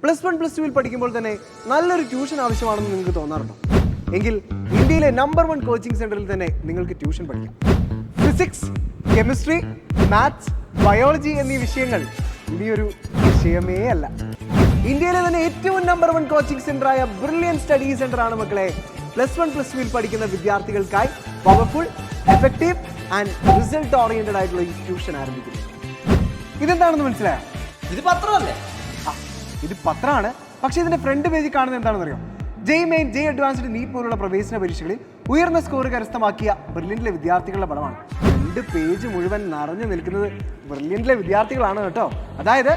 +1 + 2 പഠിക്കുമ്പോൾ തന്നെ നല്ലൊരു ട്യൂഷൻ ആവശ്യമാണെന്ന് നിങ്ങൾക്ക് തോന്നാറുണ്ടോ? എങ്കിൽ ഇന്ത്യയിലെ നമ്പർ 1 കോച്ചിങ് സെന്ററിൽ തന്നെ നിങ്ങൾക്ക് ട്യൂഷൻ പഠിക്കാം. ഫിസിക്സ്, കെമിസ്ട്രി, മാത്സ്, ബയോളജി എന്നീ വിഷയങ്ങൾ ഇനിയൊരു വിഷയമേ അല്ല. ഇന്ത്യയിലെ തന്നെ ഏറ്റവും നമ്പർ 1 കോച്ചിങ് സെന്ററായ ബ്രില്യൻ സ്റ്റഡി സെന്റർ ആണ് മക്കളെ +1 + 2 പഠിക്കുന്ന വിദ്യാർത്ഥികൾക്കായി powerful, effective and result oriented ആയിട്ടുള്ള ഈ ട്യൂഷൻ ആരംഭിക്കുന്നത്. ഇതെന്താണെന്ന് മനസ്സിലായോ? ഇത് പത്രമല്ലേ? ഇത് പത്രമാണ്. പക്ഷേ ഇതിന്റെ ഫ്രണ്ട് പേജിൽ കാണുന്നത് എന്താണെന്ന് അറിയോ? JEE Main, JEE Advanced, NEET പോലുള്ള പ്രവേശന പരീക്ഷകളിൽ ഉയർന്ന സ്കോർ കരസ്ഥമാക്കിയ ബ്രില്യന്റിലെ വിദ്യാർത്ഥികളുടെ പടമാണ്. 2 പേജ് മുഴുവൻ നിറഞ്ഞു നിൽക്കുന്നത് ബ്രില്യന്റിലെ വിദ്യാർത്ഥികളാണ് കേട്ടോ. അതായത്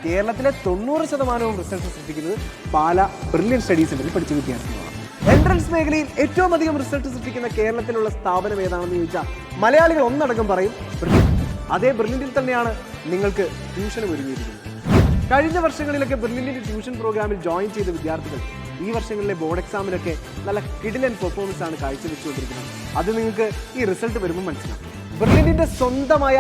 കേരളത്തിലെ 90% റിസൾട്ട് സൃഷ്ടിക്കുന്നത് പാല ബ്രില്യൻ സ്റ്റഡി സെന്ററിൽ പഠിച്ച വിദ്യാർത്ഥികളാണ്. എൻട്രൻസ് മേഖലയിൽ ഏറ്റവും അധികം റിസൾട്ട് സൃഷ്ടിക്കുന്ന കേരളത്തിലുള്ള സ്ഥാപനം ഏതാണെന്ന് ചോദിച്ചാൽ മലയാളികൾ ഒന്നടങ്കം പറയും ബ്രില്യൻ. അതേ ബ്രില്യന്റിൽ തന്നെയാണ് നിങ്ങൾക്ക് ട്യൂഷനും ഒരുങ്ങിയിരിക്കുന്നത്. കഴിഞ്ഞ വർഷങ്ങളിലൊക്കെ ബ്രില്യന്റിന്റെ ട്യൂഷൻ പ്രോഗ്രാമിൽ ജോയിൻ ചെയ്ത വിദ്യാർത്ഥികൾ ഈ വർഷങ്ങളിലെ ബോർഡ് എക്സാമിലൊക്കെ നല്ല കിടിലൻ പെർഫോമൻസ് ആണ് കാഴ്ചവെച്ചുകൊണ്ടിരിക്കുന്നത്. അത് നിങ്ങൾക്ക് ഈ റിസൾട്ട് വരുമ്പോൾ മനസ്സിലാവും. ബ്രില്യന്റിന്റെ സ്വന്തമായ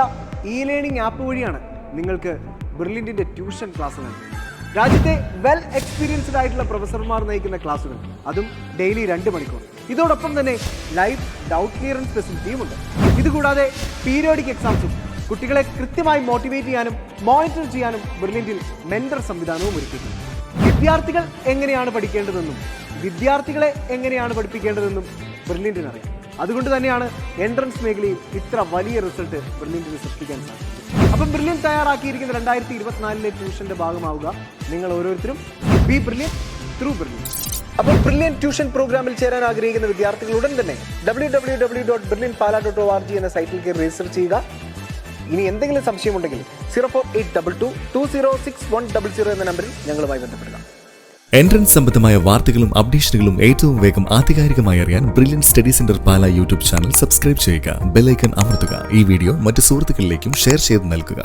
ലേണിംഗ് ആപ്പ് വഴിയാണ് നിങ്ങൾക്ക് ബ്രില്യന്റിന്റെ ട്യൂഷൻ ക്ലാസ് നൽകുന്നത്. രാജ്യത്തെ വെൽ എക്സ്പീരിയൻസ്ഡ് ആയിട്ടുള്ള പ്രൊഫസർമാർ നയിക്കുന്ന ക്ലാസുകൾ, അതും ഡെയിലി 2 മണിക്കൂർ. ഇതോടൊപ്പം തന്നെ ലൈവ് ഡൗട്ട് ക്ലിയറൻസ് ഫെസിലിറ്റിയും ഉണ്ട്. ഇതുകൂടാതെ പീരിയോഡിക് എക്സാംസും കുട്ടികളെ കൃത്യമായി മോട്ടിവേറ്റ് ചെയ്യാനും മോണിറ്റർ ചെയ്യാനും ബ്രില്യന്റിൽ മെന്റർ സംവിധാനവും ഒരുക്കിയിട്ടുണ്ട്. വിദ്യാർത്ഥികൾ എങ്ങനെയാണ് പഠിക്കേണ്ടതെന്നും വിദ്യാർത്ഥികളെ എങ്ങനെയാണ് പഠിപ്പിക്കേണ്ടതെന്നും ബ്രില്യന്റിന് അറിയാം. അതുകൊണ്ട് തന്നെയാണ് എൻട്രൻസ് മേഖലയിൽ ഇത്ര വലിയ റിസൾട്ട് ബ്രില്യന്റിന് സൃഷ്ടിക്കാൻ സാധിക്കും. അപ്പം ബ്രില്യൻ തയ്യാറാക്കിയിരിക്കുന്ന 2024 ട്യൂഷന്റെ ഭാഗമാവുക നിങ്ങൾ ഓരോരുത്തരും. B brilliant through brilliant. അപ്പോൾ ബ്രില്യൻ ട്യൂഷൻ പ്രോഗ്രാമിൽ ചേരാൻ ആഗ്രഹിക്കുന്ന വിദ്യാർത്ഥികൾ ഉടൻ തന്നെ www.brilliantpala.org എന്ന സൈറ്റിൽ കയറി രജിസ്റ്റർ ചെയ്യുക. ഇനി എന്തെങ്കിലും സംശയമുണ്ടെങ്കിൽ 0482220600 എന്ന നമ്പറിൽ ഞങ്ങളുമായി ബന്ധപ്പെടുക. എൻട്രൻസ് സംബന്ധമായ വാർത്തകളും അപ്ഡേഷനുകളും ഏറ്റവും വേഗം ആധികാരികമായി അറിയാൻ ബ്രില്യൻ സ്റ്റഡി സെന്റർ പാല യൂട്യൂബ് ചാനൽ സബ്സ്ക്രൈബ് ചെയ്യുക. ബെൽ ഐക്കൺ അമർത്തുക. ഈ വീഡിയോ മറ്റ് സുഹൃത്തുക്കളിലേക്കും ഷെയർ ചെയ്ത് നൽകുക.